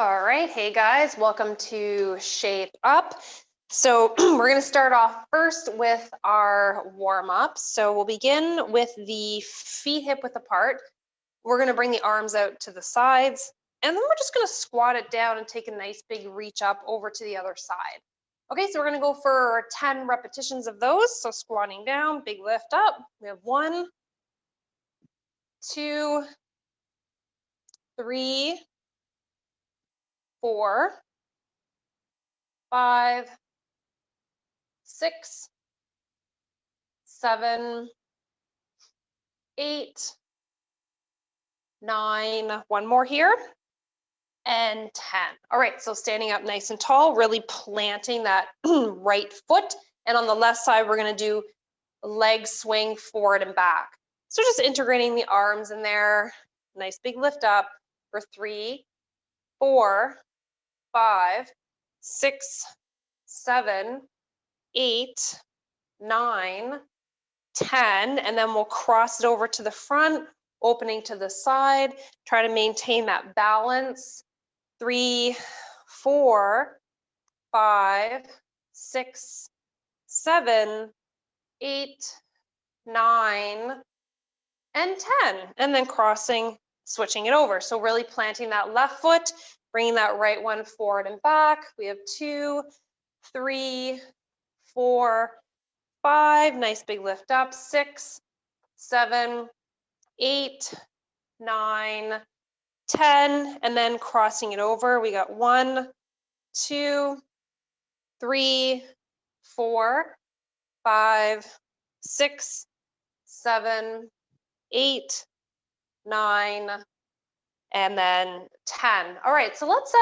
All right, hey guys, welcome to Shape Up. So we're going to start off first with our warm-up. So we'll begin with the feet hip width apart. We're going to bring the arms out to the sides, and then we're just going to squat it down and take a nice big reach up over to the other side. Okay, so we're going to go for 10 repetitions of those. So squatting down, big lift up. We have 1, 2, 3, 4, 5, 6, 7, 8, 9, one more here, and 10. All right, so standing up nice and tall, really planting that right foot. And on the left side, we're gonna do leg swing forward and back. So just integrating the arms in there, nice big lift up for 3, 4, 5, 6, 7, 8, 9, 10, and then we'll cross it over to the front, opening to the side. Try to maintain that balance. 3, 4, 5, 6, 7, 8, 9, and 10. And then crossing, switching it over. So really planting that left foot, bringing that right one forward and back. We have 2, 3, 4, 5, nice big lift up, 6, 7, 8, 9, 10, and then crossing it over. We got 1, 2, 3, 4, 5, 6, 7, 8, 9, and then 10. All right, so let's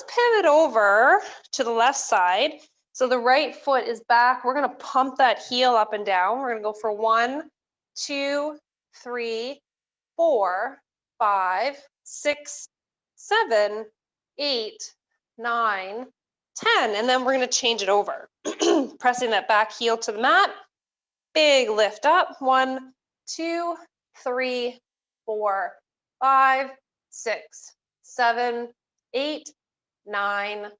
pivot over to the left side. So the right foot is back. We're gonna pump that heel up and down. We're gonna go for 1, 2, 3, 4, 5, 6, 7, 8, 9, 10. And then we're going to change it over. Pressing that back heel to the mat. Big lift up. 1, 2, 3, 4, 5, 6, 7, 8, 9,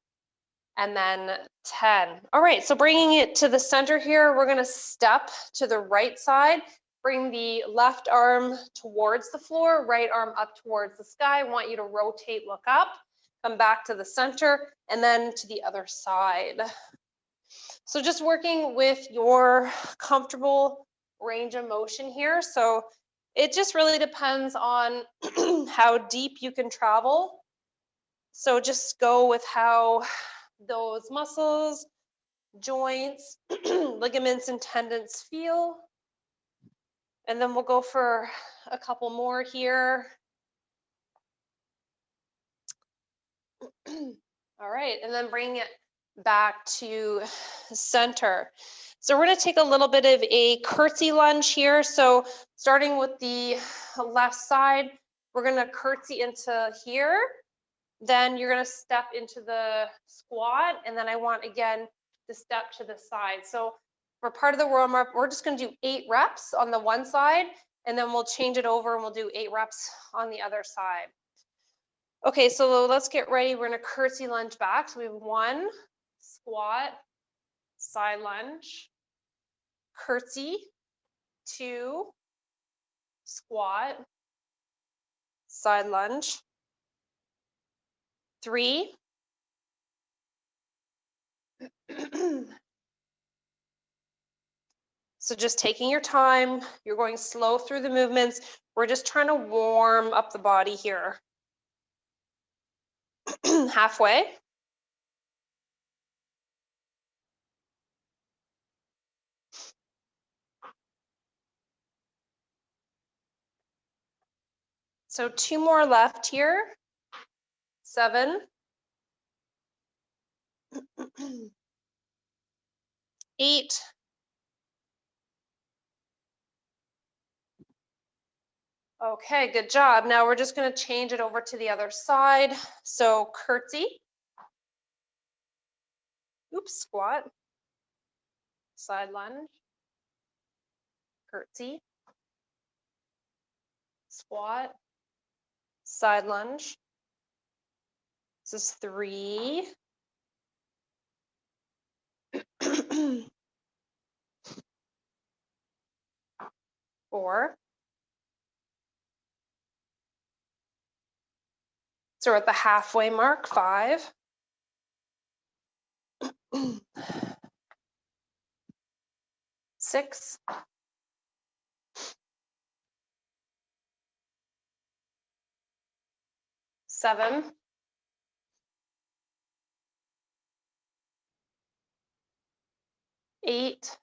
and then 10. All right, so bringing it to the center here, we're going to step to the right side. Bring the left arm towards the floor, right arm up towards the sky. I want you to rotate, look up, come back to the center, and then to the other side. So just working with your comfortable range of motion here. So it just really depends on how deep you can travel. So just go with how those muscles, joints, ligaments, and tendons feel. And then we'll go for a couple more here. All right, and then bring it back to center. So we're going to take a little bit of a curtsy lunge here. So starting with the left side, we're going to curtsy into here. Then you're going to step into the squat, and then I want again to step to the side. So for part of the warm up, we're just going to do 8 reps on the one side, and then we'll change it over and we'll do 8 reps on the other side. Okay, so let's get ready. We're going to curtsy lunge back. So we have 1, squat, side lunge, curtsy, 2, squat, side lunge, 3, so just taking your time, you're going slow through the movements. We're just trying to warm up the body here. Halfway. So 2 more left here. 7, 8, 9. Okay, good job. Now we're just going to change it over to the other side. So curtsy. Oops, squat. Side lunge. Curtsy. Squat. Side lunge. This is 3. 4. So we're at the halfway mark, 5. 6. 7. 8.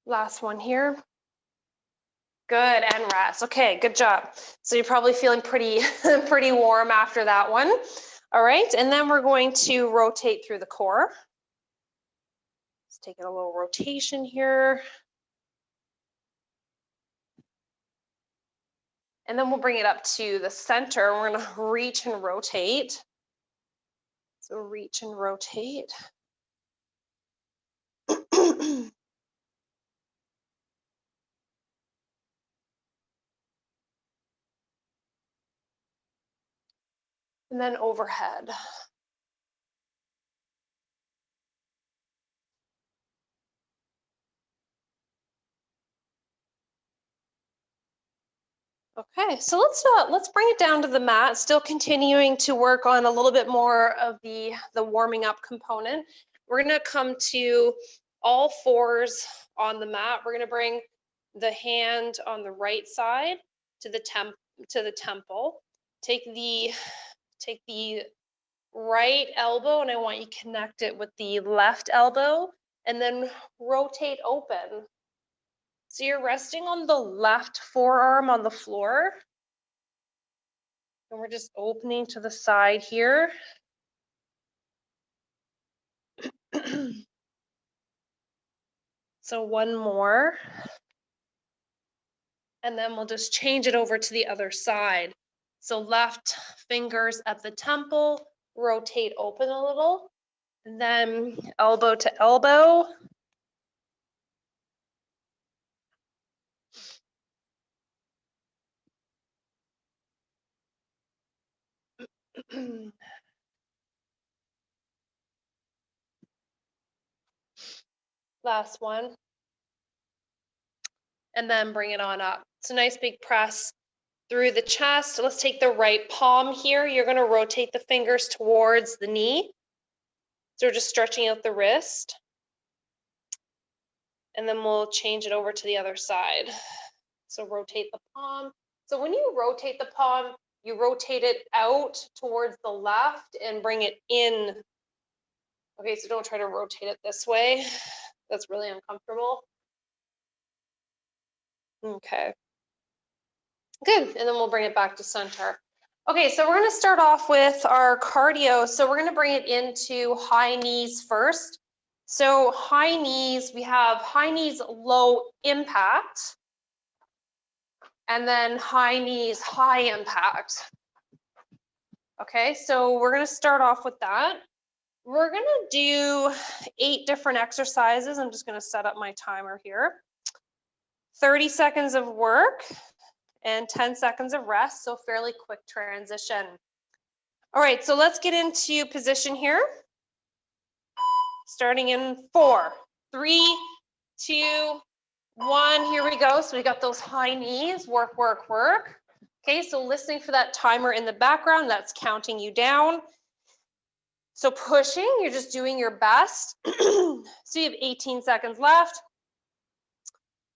Last one here. Good, and rest. Okay, good job. So you're probably feeling pretty, pretty warm after that one. All right, and then we're going to rotate through the core. Let's take a little rotation here. And then we'll bring it up to the center. We're gonna reach and rotate. So reach and rotate. And then overhead. Okay, so let's bring it down to the mat, still continuing to work on a little bit more of the warming up component. We're gonna come to all fours on the mat. We're gonna bring the hand on the right side to the temple. Take the right elbow, and I want you to connect it with the left elbow, and then rotate open. So you're resting on the left forearm on the floor. And we're just opening to the side here. So one more. And then we'll just change it over to the other side. So left fingers at the temple, rotate open a little, and then elbow to elbow. Last one. And then bring it on up. So nice big press through the chest. Let's take the right palm here. You're going to rotate the fingers towards the knee. So we're just stretching out the wrist. And then we'll change it over to the other side. So rotate the palm. So when you rotate the palm, you rotate it out towards the left and bring it in. Okay, so don't try to rotate it this way. That's really uncomfortable. Okay. Good, and then we'll bring it back to center. Okay, so we're gonna start off with our cardio. So we're gonna bring it into high knees first. So high knees, we have high knees low impact, and then high knees high impact. Okay, so we're gonna start off with that. We're gonna do 8 different exercises. I'm just gonna set up my timer here. 30 seconds of work and 10 seconds of rest, so fairly quick transition. All right, so let's get into position here. Starting in 4, 3, 2, 1, here we go. So we got those high knees, work, work, work. Okay, so listening for that timer in the background, that's counting you down. So pushing, you're just doing your best. So you have 18 seconds left.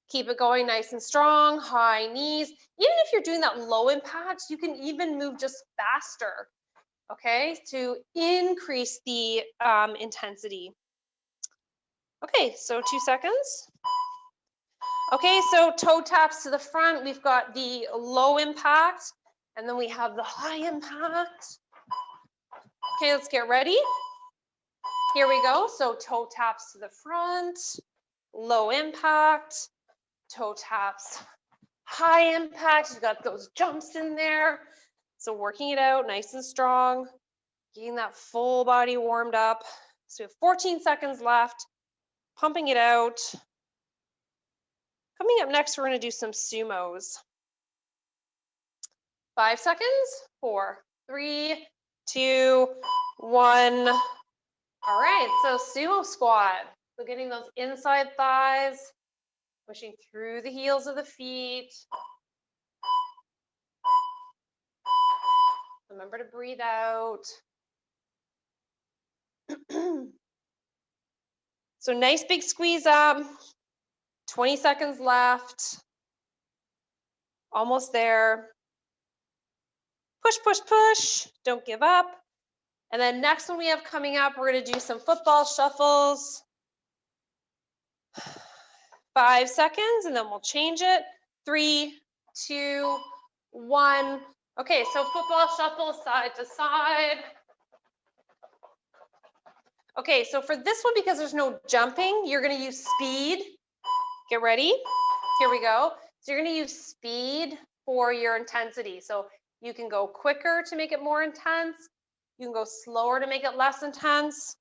Keep it going nice and strong, high knees. Even if you're doing that low impact, you can even move just faster, okay, to increase the intensity. Okay, so 2 seconds. Okay, so toe taps to the front. We've got the low impact, and then we have the high impact. Okay, let's get ready. Here we go. So toe taps to the front, low impact, toe taps, high impact. You've got those jumps in there. So working it out nice and strong, getting that full body warmed up. So we have 14 seconds left, pumping it out. Coming up next, we're going to do some sumos. 5 seconds. 4, 3, 2, 1. All right, so sumo squat. So getting those inside thighs, pushing through the heels of the feet. Remember to breathe out. So nice big squeeze up. 20 seconds left. Almost there. Push, push, push. Don't give up. And then next one we have coming up, we're going to do some football shuffles. 5 seconds, and then we'll change it. 3, 2, 1. Okay, so football shuffle side to side. Okay, so for this one, because there's no jumping, you're going to use speed. Get ready. Here we go. So you're going to use speed for your intensity. So you can go quicker to make it more intense. You can go slower to make it less intense.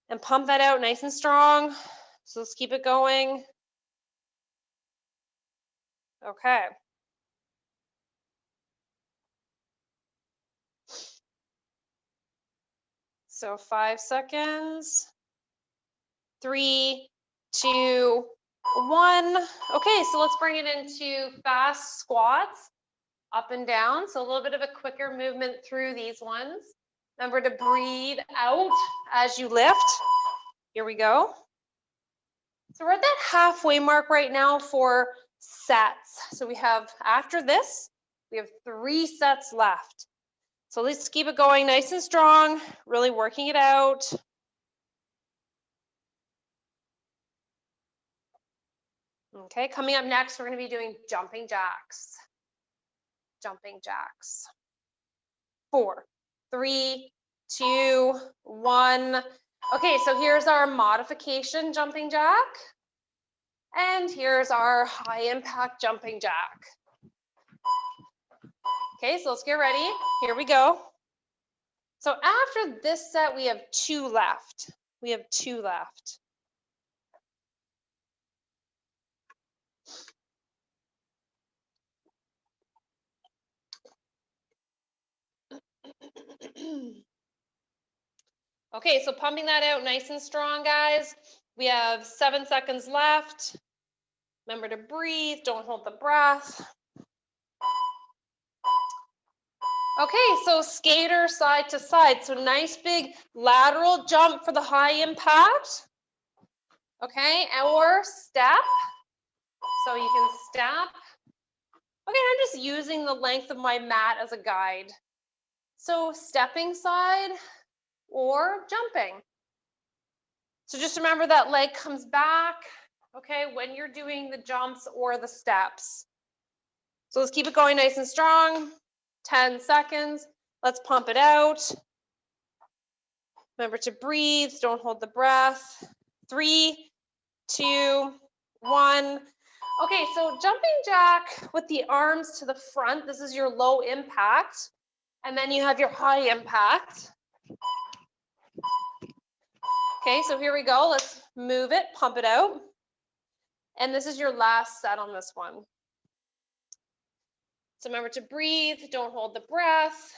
And pump that out nice and strong. So let's keep it going. Okay. So 5 seconds. 3, 2, 1. Okay, so let's bring it into fast squats, up and down. So a little bit of a quicker movement through these ones. Remember to breathe out as you lift. Here we go. So we're at that halfway mark right now for sets. So we have, after this, we have 3 sets left. So let's keep it going nice and strong, really working it out. Okay, coming up next, we're going to be doing jumping jacks. Jumping jacks. 4, 3, 2, 1. Okay, so here's our modification jumping jack. And here's our high impact jumping jack. Okay, so let's get ready. Here we go. So after this set, we have 2 left. We have 2 left. Okay, so pumping that out nice and strong, guys. We have 7 seconds left. Remember to breathe, don't hold the breath. Okay, so skater side to side. So nice big lateral jump for the high impact. Okay, or step. So you can step. Okay, I'm just using the length of my mat as a guide. So stepping side or jumping. So just remember that leg comes back, okay, when you're doing the jumps or the steps. So let's keep it going nice and strong. 10 seconds. Let's pump it out. Remember to breathe. Don't hold the breath. 3, 2, 1. Okay, so jumping jack with the arms to the front. This is your low impact. And then you have your high impact. Okay, so here we go. Let's move it, pump it out. And this is your last set on this one. So remember to breathe, don't hold the breath.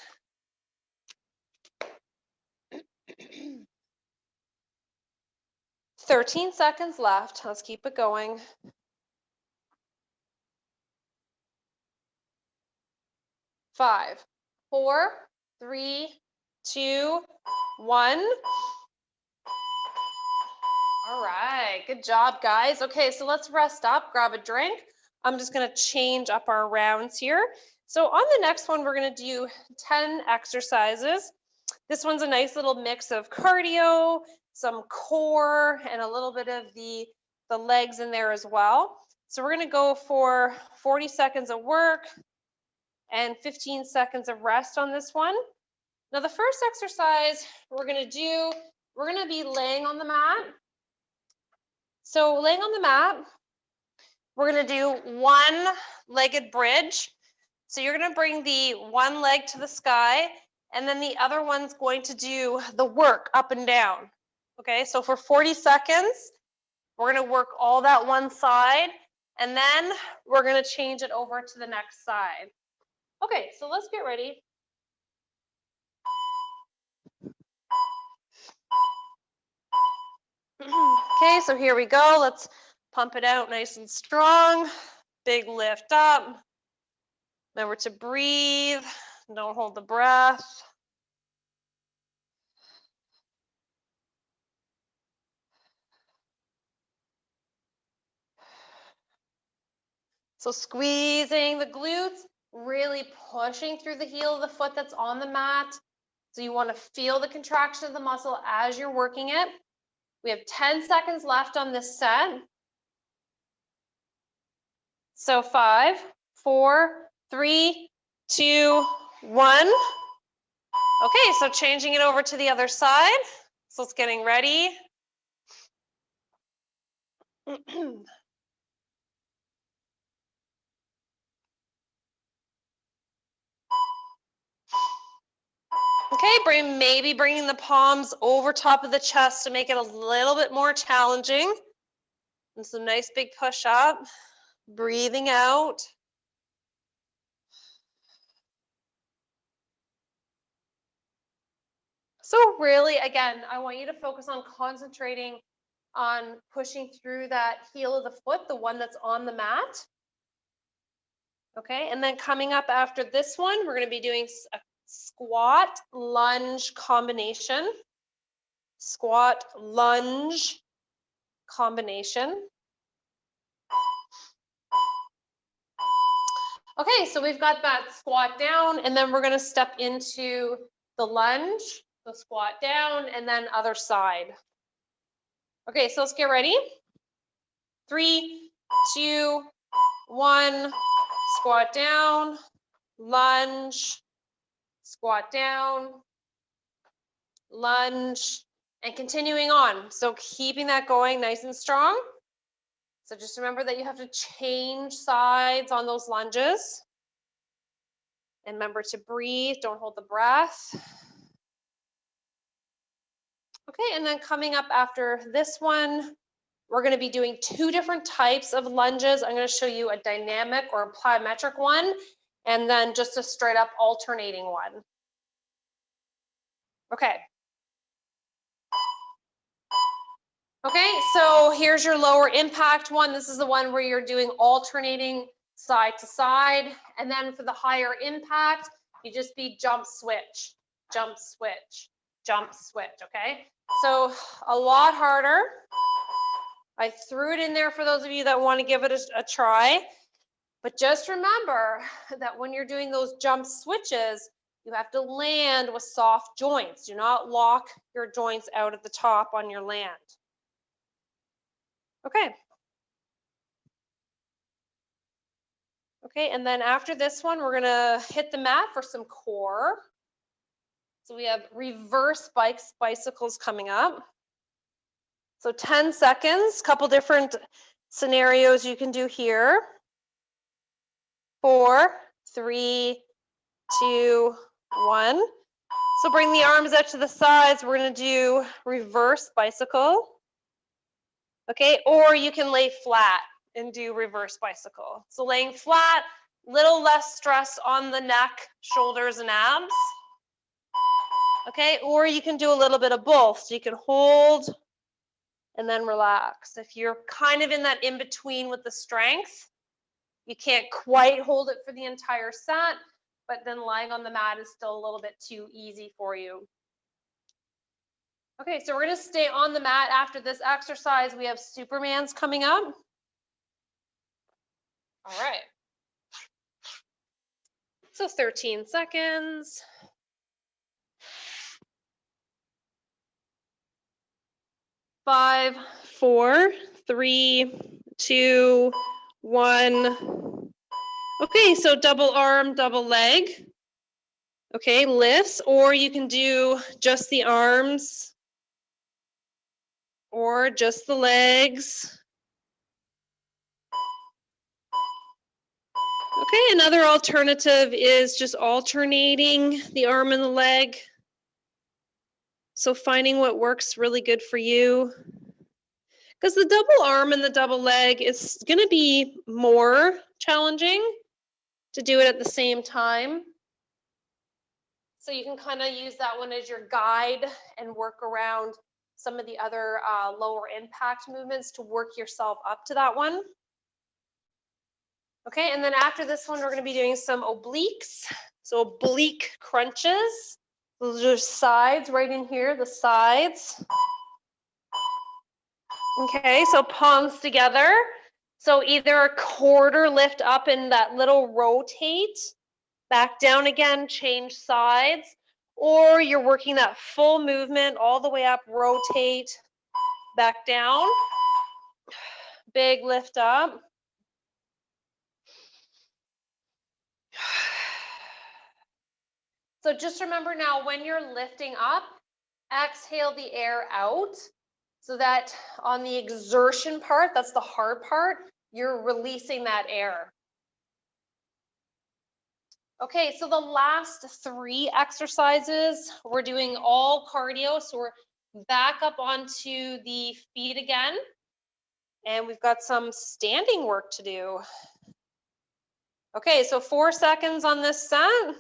"13 seconds left. Let's keep it going. 5, 4, 3, 2, 1. All right, good job, guys. Okay, so let's rest up, grab a drink. I'm just going to change up our rounds here. So on the next one, we're going to do 10 exercises. This one's a nice little mix of cardio, some core, and a little bit of the legs in there as well. So we're going to go for 40 seconds of work and 15 seconds of rest on this one. Now, the first exercise we're going to be laying on the mat. So laying on the mat, we're going to do one-legged bridge. So you're going to bring the one leg to the sky, and then the other one's going to do the work up and down. Okay, so for 40 seconds, we're going to work all that one side, and then we're going to change it over to the next side. Okay, so let's get ready. Okay, so here we go. Let's pump it out nice and strong. Big lift up. Remember to breathe. Don't hold the breath. So squeezing the glutes, really pushing through the heel of the foot that's on the mat. So you want to feel the contraction of the muscle as you're working it. We have 10 seconds left on this set. So 5, 4, 3, 2, 1. Okay, so changing it over to the other side. So it's getting ready. Okay, maybe bringing the palms over top of the chest to make it a little bit more challenging. And some nice big push up, breathing out. So really, again, I want you to focus on concentrating on pushing through that heel of the foot, the one that's on the mat. Okay, and then coming up after this one, we're going to be doing a squat lunge combination. Squat lunge combination. Okay, so we've got that squat down, and then we're going to step into the lunge. So squat down, and then other side. Okay, so let's get ready. 3, 2, 1. Squat down, lunge, squat down, lunge, and continuing on. So keeping that going nice and strong. So just remember that you have to change sides on those lunges. And remember to breathe, don't hold the breath. Okay, and then coming up after this one, we're going to be doing 2 different types of lunges. I'm going to show you a dynamic or a plyometric one, and then just a straight up alternating one. Okay. Okay, so here's your lower impact one. This is the one where you're doing alternating side to side. And then for the higher impact, you just be jump switch, jump switch, jump switch, okay? So a lot harder. I threw it in there for those of you that want to give it a try. But just remember that when you're doing those jump switches, you have to land with soft joints. Do not lock your joints out at the top on your land. Okay. Okay, and then after this one, we're gonna hit the mat for some core. So we have reverse bicycles coming up. So 10 seconds, couple different scenarios you can do here. 4, 3, 2, 1. So bring the arms out to the sides. We're gonna do reverse bicycle. Okay, or you can lay flat and do reverse bicycle. So laying flat, little less stress on the neck, shoulders, and abs. Okay, or you can do a little bit of both. So you can hold and then relax. If you're kind of in that in-between with the strength, you can't quite hold it for the entire set, but then lying on the mat is still a little bit too easy for you. Okay, so we're gonna stay on the mat after this exercise. We have Supermans coming up. All right. So 13 seconds. 5, 4, 3, 2, 1. Okay, so double arm, double leg. Okay, lifts, or you can do just the arms or just the legs. Okay, another alternative is just alternating the arm and the leg. So finding what works really good for you. Because the double arm and the double leg is going to be more challenging. to do it at the same time. So you can kind of use that one as your guide and work around some of the other lower impact movements to work yourself up to that one. Okay, and then after this one, we're going to be doing some obliques. So oblique crunches. Those are sides right in here, the sides. Okay, so palms together. So either a quarter lift up in that little rotate, back down again, change sides, or you're working that full movement all the way up, rotate, back down, big lift up. So just remember now, when you're lifting up, exhale the air out so that on the exertion part, that's the hard part, you're releasing that air. Okay, so the last 3 exercises, we're doing all cardio. So we're back up onto the feet again. And we've got some standing work to do. Okay, so 4 seconds on this set.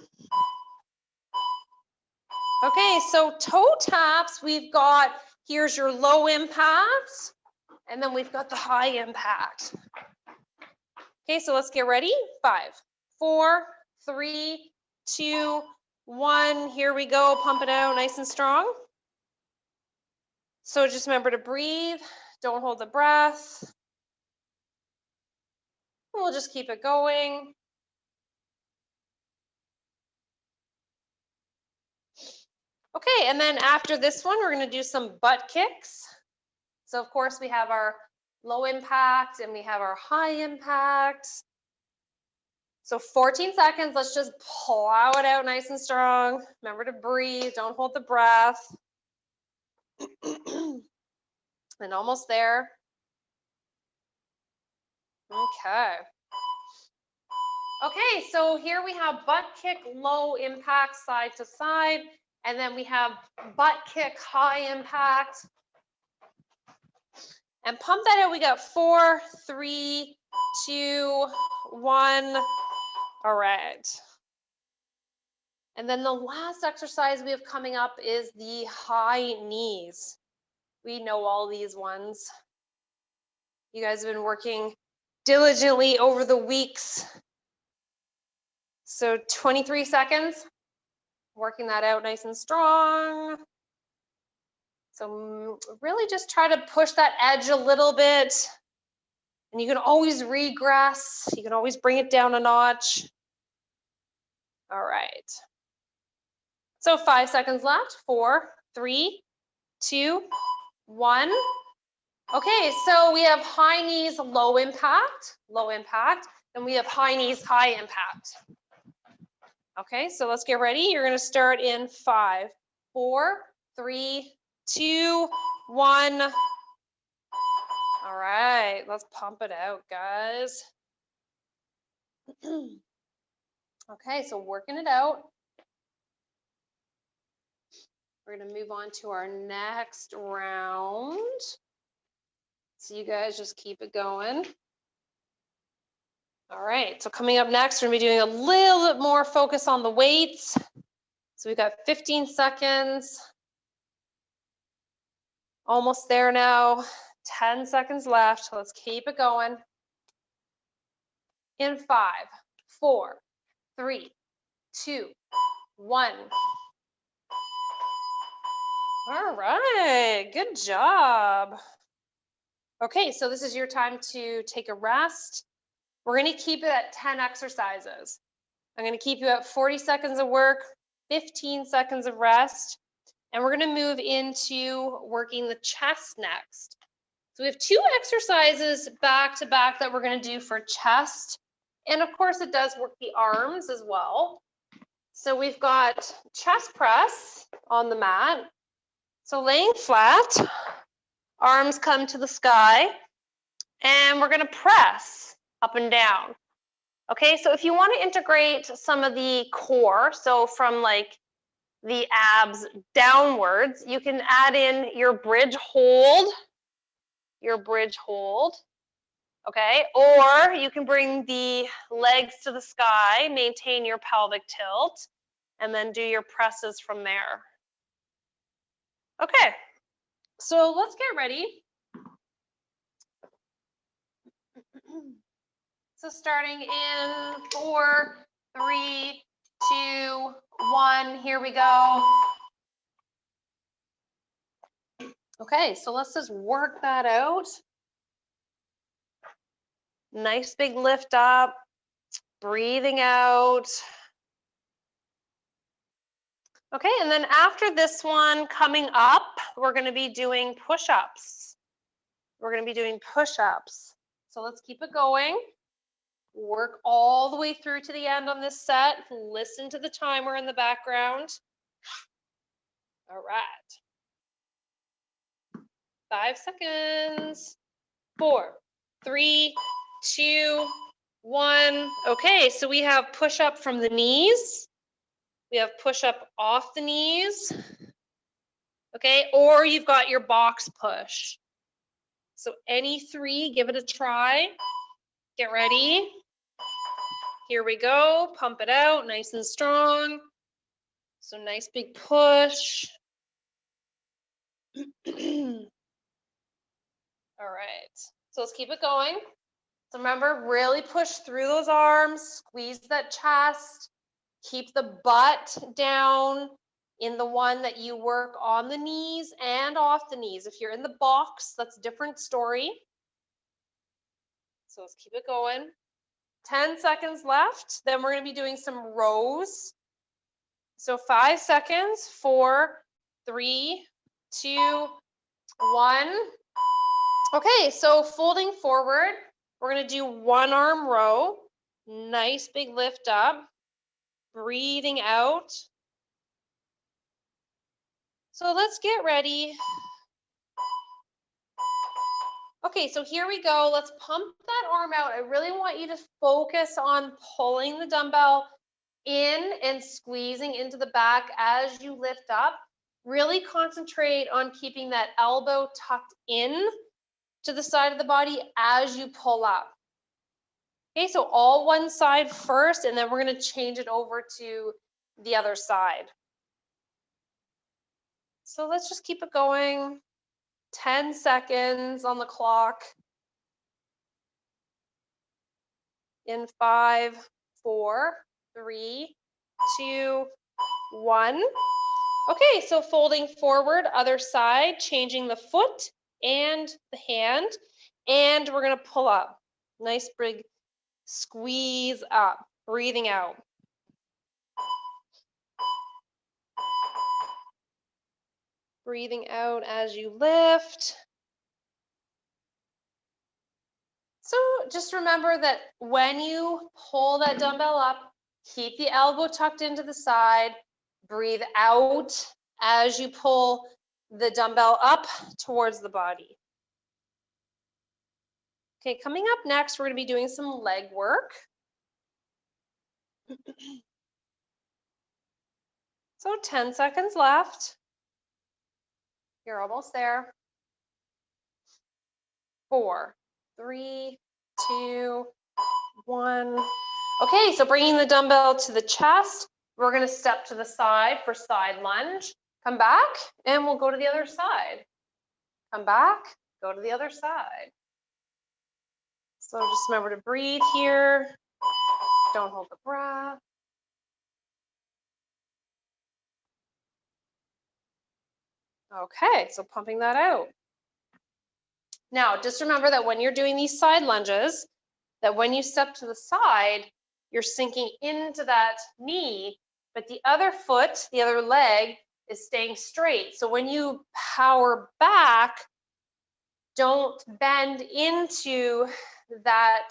Okay, so toe taps, we've got, here's your low impact, and then we've got the high impact. Okay, so let's get ready. 5, 4, 3, 2, 1. Here we go. Pump it out nice and strong. So just remember to breathe. Don't hold the breath. We'll just keep it going. Okay, and then after this one, we're going to do some butt kicks. So of course we have our low impact and we have our high impact. So 14 seconds, let's just plow it out nice and strong. Remember to breathe, don't hold the breath. And almost there. Okay. Okay, so here we have butt kick, low impact, side to side. And then we have butt kick, high impact. And pump that out. We got 4, 3, 2, 1. All right. And then the last exercise we have coming up is the high knees. We know all these ones. You guys have been working diligently over the weeks. So 23 seconds, working that out nice and strong. So really just try to push that edge a little bit. And you can always regress. You can always bring it down a notch. All right. So 5 seconds left. 4, 3, 2, 1. Okay, so we have high knees, low impact, and we have high knees, high impact. Okay, so let's get ready. You're going to start in 5, 4, 3, 2, 1. All right, let's pump it out, guys. Okay, so working it out. We're going to move on to our next round. So you guys just keep it going. All right, so coming up next, we're going to be doing a little bit more focus on the weights. So we've got 15 seconds. Almost there now. 10 seconds left. Let's keep it going. In 5, 4, 3, 2, 1. All right, good job. Okay, so this is your time to take a rest. We're going to keep it at 10 exercises. I'm going to keep you at 40 seconds of work, 15 seconds of rest, and we're going to move into working the chest next. So we have 2 exercises back to back that we're going to do for chest. And of course, it does work the arms as well. So we've got chest press on the mat. So laying flat, arms come to the sky, and we're going to press up and down. Okay, so if you want to integrate some of the core, so from like the abs downwards, you can add in your bridge hold, Okay, or you can bring the legs to the sky, maintain your pelvic tilt, and then do your presses from there. Okay, so let's get ready. So starting in 4, 3, 2, 1, here we go. Okay, so let's just work that out. Nice big lift up, breathing out. Okay, and then after this one, coming up, we're going to be doing push-ups. We're going to be doing push-ups. So let's keep it going. Work all the way through to the end on this set. Listen to the timer in the background. All right. 5 seconds. 4, 3, 2, 1. Okay, so we have push-up from the knees. We have push-up off the knees. Okay, or you've got your box push. So any 3, give it a try. Get ready. Here we go. Pump it out nice and strong. So nice big push. All right. So let's keep it going. So remember, really push through those arms, squeeze that chest, keep the butt down in the one that you work on the knees and off the knees. If you're in the box, that's a different story. So let's keep it going. 10 seconds left. Then we're going to be doing some rows. So 5 seconds, 4, 3, 2, 1. Okay, so folding forward, we're going to do 1 arm row. Nice big lift up. Breathing out. So let's get ready. Okay, so here we go. Let's pump that arm out. I really want you to focus on pulling the dumbbell in and squeezing into the back as you lift up. Really concentrate on keeping that elbow tucked in to the side of the body as you pull up. Okay, so all one side first, and then we're going to change it over to the other side. So let's just keep it going. 10 seconds on the clock. In 5, 4, 3, 2, 1. Okay, so folding forward, other side, changing the foot and the hand, and we're going to pull up. Nice big squeeze up, breathing out. Breathing out as you lift. So just remember that when you pull that dumbbell up, keep the elbow tucked into the side, breathe out as you pull the dumbbell up towards the body. Okay, coming up next, we're going to be doing some leg work. So 10 seconds left. You're almost there. 4, 3, 2, 1. Okay, so bringing the dumbbell to the chest, we're going to step to the side for side lunge. Come back, and we'll go to the other side. Come back, go to the other side. So just remember to breathe here. Don't hold the breath. Okay, so pumping that out. Now, just remember that when you're doing these side lunges, that when you step to the side, you're sinking into that knee, but the other foot, the other leg, is staying straight. So when you power back, don't bend into that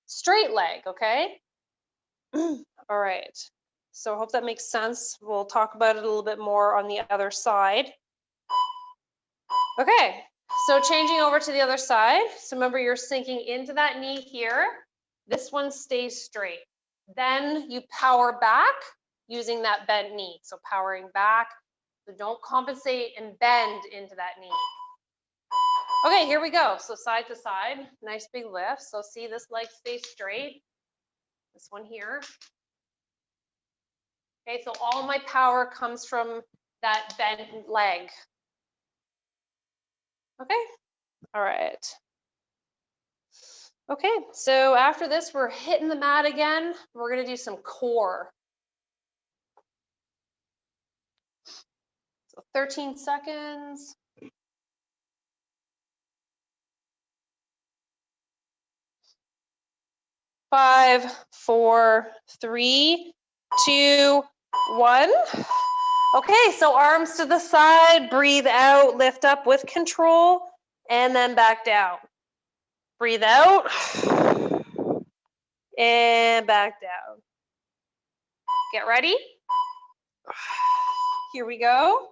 straight leg, okay? All right. So I hope that makes sense. We'll talk about it a little bit more on the other side. Okay, so changing over to the other side. So remember, you're sinking into that knee here. This one stays straight. Then you power back using that bent knee. So powering back. So don't compensate and bend into that knee. Okay, here we go. So side to side, nice big lift. So see this leg stays straight. This one here. Okay, so all my power comes from that bent leg. Okay, all right. Okay, so after this, we're hitting the mat again. We're gonna do some core. So 13 seconds. 5, 4, 3, 2, 1. Okay, so arms to the side, breathe out, lift up with control, and then back down. Breathe out, and back down. Get ready. Here we go.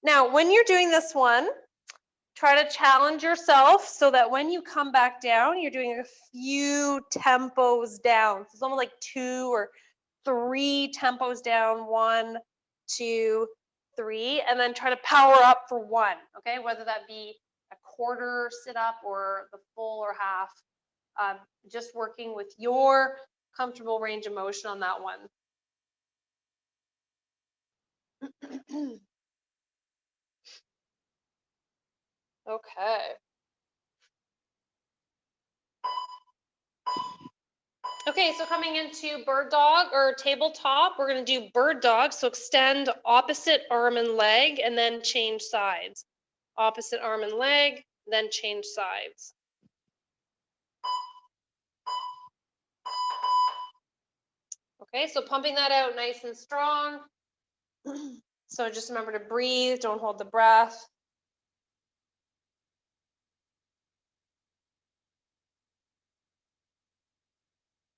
Now, when you're doing this one, try to challenge yourself so that when you come back down, you're doing a few tempos down. So it's almost like 2 or 3 tempos down. 1, 2, 3, and then try to power up for 1. Okay, whether that be a quarter sit up or the full or half. Just working with your comfortable range of motion on that one. Okay. Okay, so coming into bird dog or tabletop, we're going to do bird dog. So extend opposite arm and leg and then change sides. Opposite arm and leg, then change sides. Okay, so pumping that out nice and strong. So just remember to breathe, don't hold the breath.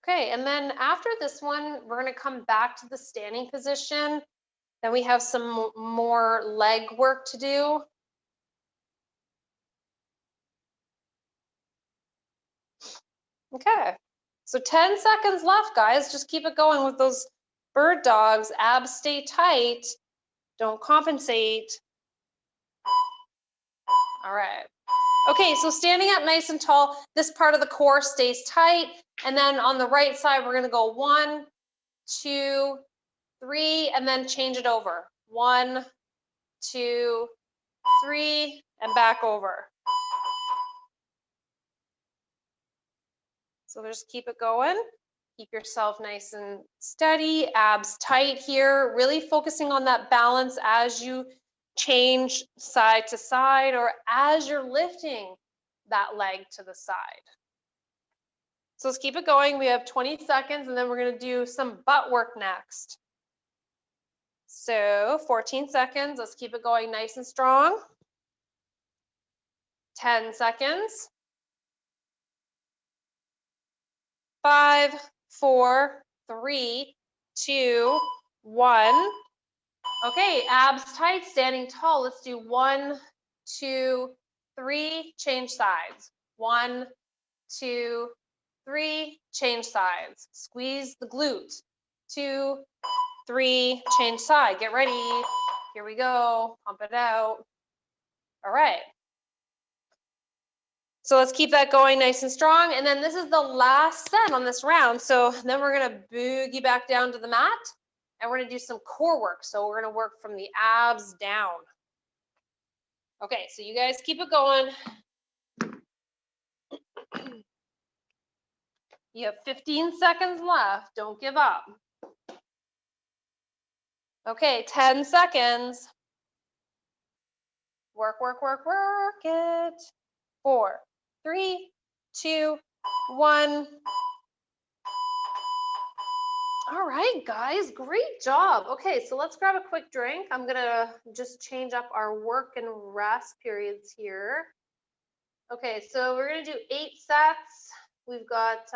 Okay, and then after this one, we're going to come back to the standing position. Then we have some more leg work to do. Okay, so 10 seconds left, guys. Just keep it going with those bird dogs. Abs stay tight. Don't compensate. All right. Okay, so standing up nice and tall, this part of the core stays tight. And then on the right side, we're gonna go 1, 2, 3, and then change it over. 1, 2, 3, and back over. So just keep it going. Keep yourself nice and steady, abs tight here, really focusing on that balance as you change side to side or as you're lifting that leg to the side. So let's keep it going. We have 20 seconds and then we're going to do some butt work next. So 14 seconds. Let's keep it going nice and strong. 10 seconds. 5, 4, 3, 2, 1. Okay, abs tight, standing tall. Let's do 1, 2, 3, change sides. 1, 2, 3, change sides. Squeeze the glute. 2, 3, change side. Get ready. Here we go. Pump it out. All right. So let's keep that going nice and strong. And then this is the last set on this round. So then we're going to boogie back down to the mat and we're going to do some core work. So we're going to work from the abs down. Okay, so you guys keep it going. You have 15 seconds left. Don't give up. Okay, 10 seconds. Work, work, work, work it. 4, 3, 2, 1. All right, guys, great job. Okay, so let's grab a quick drink. I'm gonna just change up our work and rest periods here. Okay, so we're gonna do 8 sets. We've got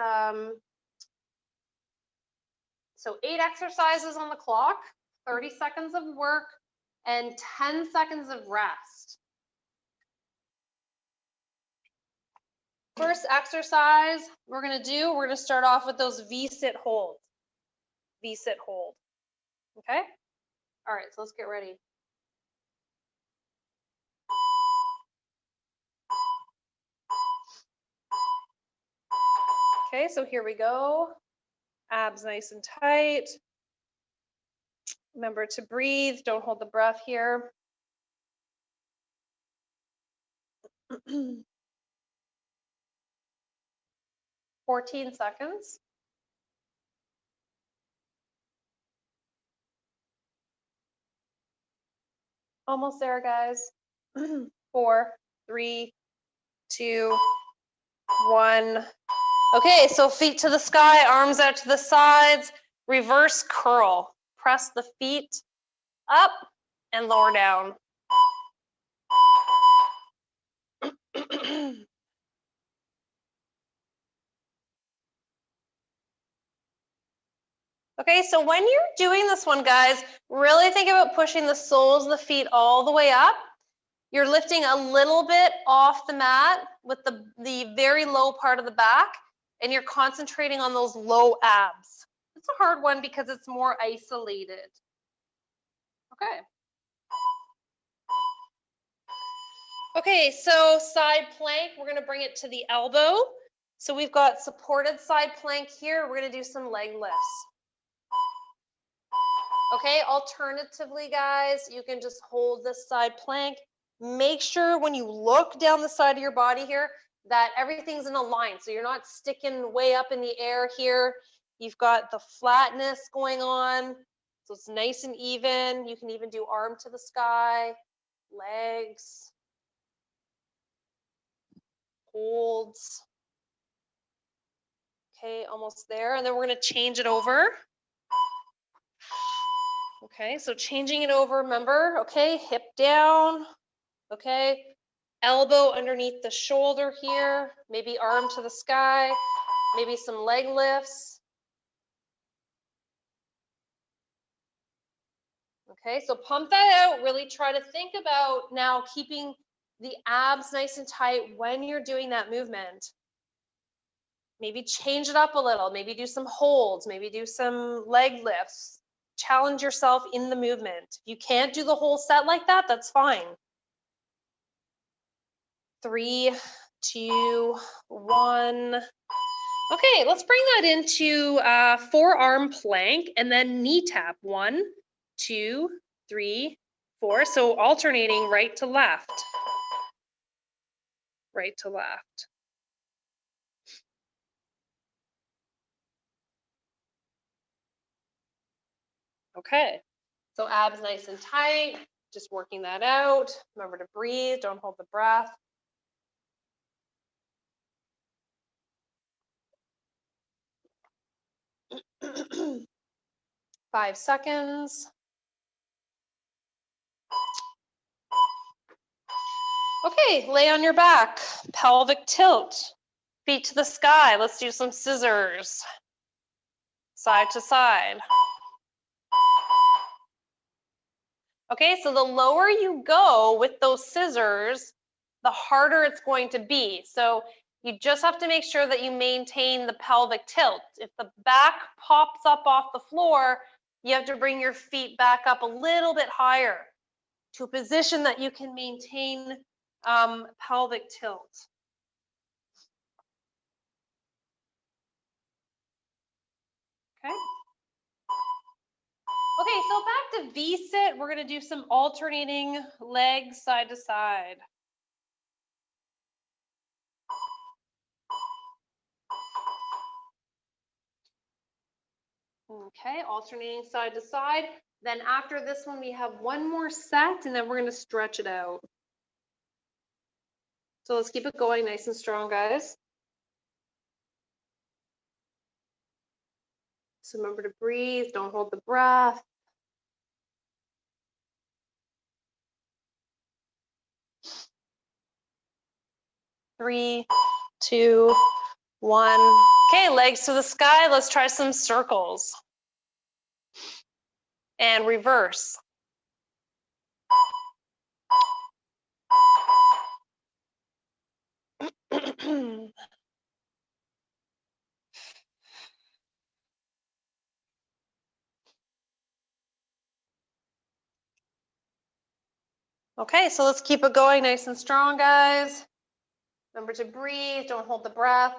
so 8 exercises on the clock, 30 seconds of work, and 10 seconds of rest. First exercise we're gonna start off with those V-sit holds. V-sit hold. Okay? All right, so let's get ready. Okay, so here we go. Abs nice and tight. Remember to breathe. Don't hold the breath here. 14 seconds. Almost there, guys. 4, 3, 2, 1. Okay, so feet to the sky, arms out to the sides, reverse curl. Press the feet up and lower down. Okay, so when you're doing this one, guys, really think about pushing the soles of the feet all the way up. You're lifting a little bit off the mat with the very low part of the back, and you're concentrating on those low abs. It's a hard one because it's more isolated. Okay. Okay, so side plank, we're gonna bring it to the elbow. So we've got supported side plank here. We're gonna do some leg lifts. Okay, alternatively, guys, you can just hold this side plank. Make sure when you look down the side of your body here that everything's in a line. So you're not sticking way up in the air here. You've got the flatness going on. So it's nice and even. You can even do arm to the sky, legs, holds. Okay, almost there. And then we're going to change it over. Okay, so changing it over, remember, okay, hip down, okay, elbow underneath the shoulder here, maybe arm to the sky, maybe some leg lifts. Okay, so pump that out. Really try to think about now keeping the abs nice and tight when you're doing that movement. Maybe change it up a little, maybe do some holds, maybe do some leg lifts. Challenge yourself in the movement. If you can't do the whole set like that, that's fine. 3, 2, 1. Okay, let's bring that into forearm plank and then knee tap. 1, 2, 3, 4. So alternating right to left. Right to left. Okay, so abs nice and tight, just working that out. Remember to breathe, don't hold the breath. Five seconds. Okay, lay on your back, pelvic tilt, feet to the sky. Let's do some scissors, side to side. Okay, so the lower you go with those scissors, the harder it's going to be. So you just have to make sure that you maintain the pelvic tilt. If the back pops up off the floor, you have to bring your feet back up a little bit higher to a position that you can maintain pelvic tilt. Okay. Okay, so back to V-sit, we're gonna do some alternating legs side to side. Okay, alternating side to side. Then after this one, we have one more set and then we're gonna stretch it out. So let's keep it going nice and strong, guys. So remember to breathe, don't hold the breath. Three, 2, 1. Okay, legs to the sky. Let's try some circles. And reverse. Okay, so let's keep it going nice and strong, guys. Remember to breathe, don't hold the breath.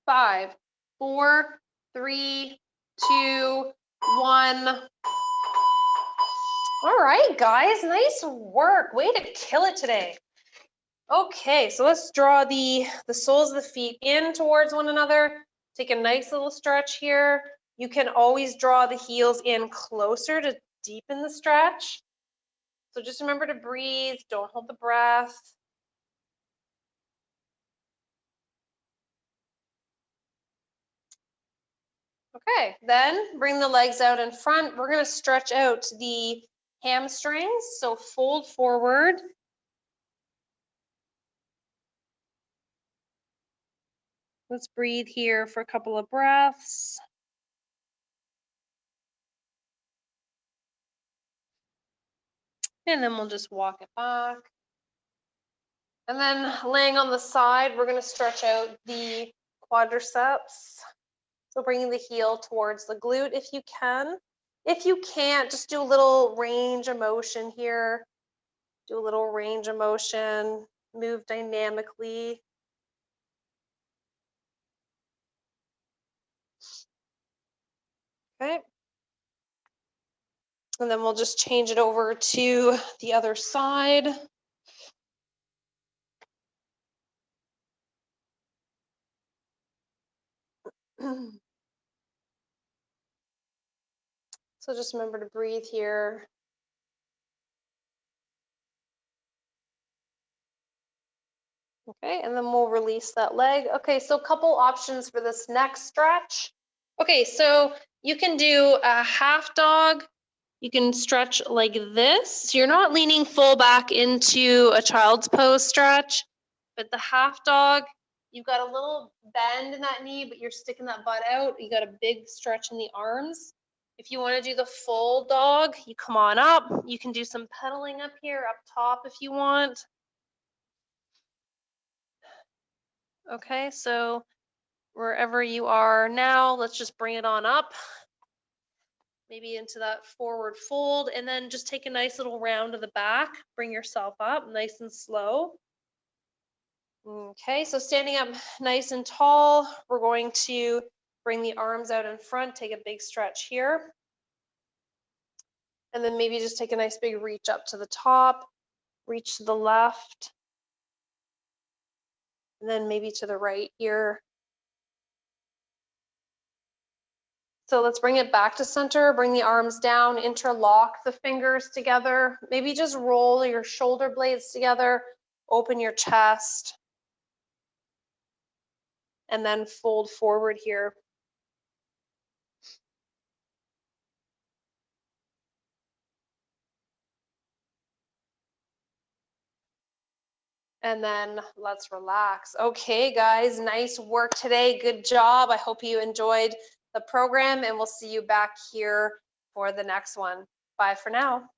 5, 4, 3, 2, 1. All right, guys, nice work. Way to kill it today. Okay, so let's draw the soles of the feet in towards one another. Take a nice little stretch here. You can always draw the heels in closer to deepen the stretch. So just remember to breathe, don't hold the breath. Okay, then bring the legs out in front. We're gonna stretch out the hamstrings, so fold forward. Let's breathe here for a couple of breaths. And then we'll just walk it back. And then laying on the side, we're gonna stretch out the quadriceps. So bringing the heel towards the glute if you can. If you can't, just do a little range of motion here. Do a little range of motion, move dynamically. Okay. And then we'll just change it over to the other side. So just remember to breathe here. Okay, and then we'll release that leg. Okay, so a couple options for this next stretch. Okay, so you can do a half dog. You can stretch like this. So you're not leaning full back into a child's pose stretch, but the half dog, you've got a little bend in that knee, but you're sticking that butt out. You got a big stretch in the arms. If you want to do the full dog, you come on up. You can do some pedaling up here, up top if you want. Okay, so wherever you are now, let's just bring it on up. Maybe into that forward fold, and then just take a nice little round of the back. Bring yourself up nice and slow. Okay, so standing up nice and tall, we're going to bring the arms out in front, take a big stretch here. And then maybe just take a nice big reach up to the top, reach to the left, and then maybe to the right here. So let's bring it back to center, bring the arms down, interlock the fingers together. Maybe just roll your shoulder blades together, open your chest, and then fold forward here. And then let's relax. Okay, guys, nice work today. Good job. I hope you enjoyed the program, and we'll see you back here for the next one. Bye for now.